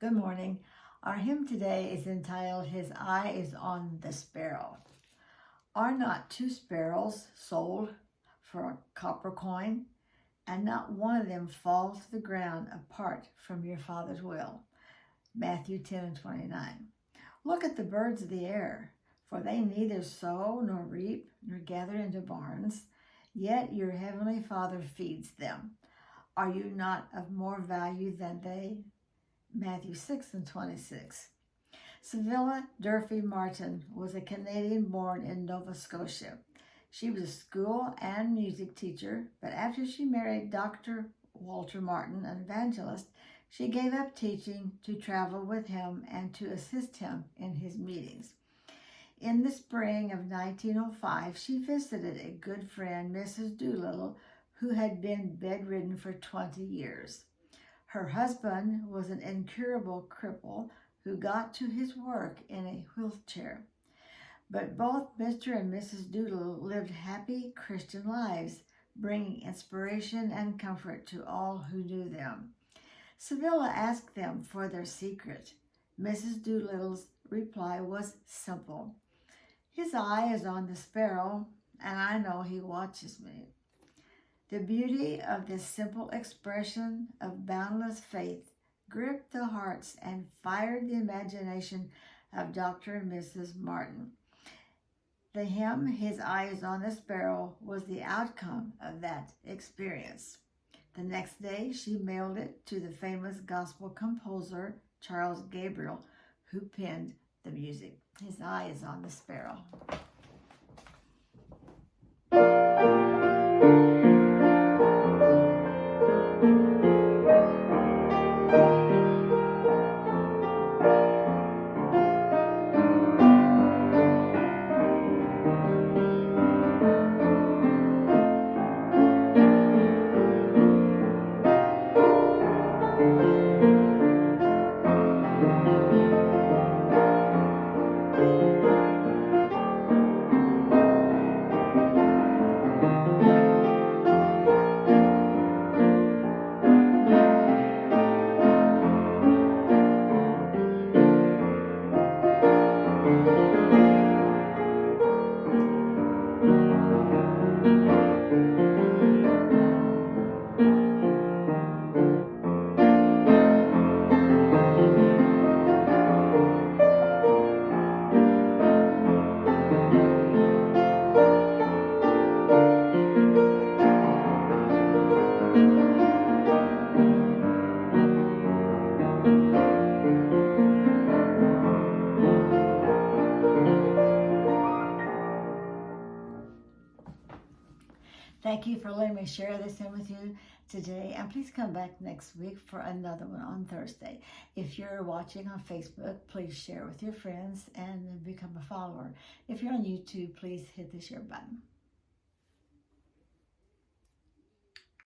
Good morning. Our hymn today is entitled, His Eye is on the Sparrow. Are not two sparrows sold for a copper coin? And not one of them falls to the ground apart from your Father's will. Matthew 10:29. Look at the birds of the air, for they neither sow nor reap nor gather into barns, yet your heavenly Father feeds them. Are you not of more value than they? Matthew 6:26. Sevilla Durfee Martin was a Canadian born in Nova Scotia. She was a school and music teacher, but after she married Dr. Walter Martin, an evangelist, she gave up teaching to travel with him and to assist him in his meetings. In the spring of 1905, she visited a good friend, Mrs. Doolittle, who had been bedridden for 20 years. Her husband was an incurable cripple who got to his work in a wheelchair. But both Mr. and Mrs. Doolittle lived happy Christian lives, bringing inspiration and comfort to all who knew them. Sevilla asked them for their secret. Mrs. Doolittle's reply was simple. His eye is on the sparrow, and I know he watches me. The beauty of this simple expression of boundless faith gripped the hearts and fired the imagination of Dr. and Mrs. Martin. The hymn, His Eye is on the Sparrow, was the outcome of that experience. The next day, she mailed it to the famous gospel composer, Charles Gabriel, who penned the music. His eye is on the sparrow. Thank you for letting me share this in with you today, and please come back next week for another one on Thursday. If you're watching on Facebook, please share with your friends and become a follower. If you're on YouTube, please hit the share button.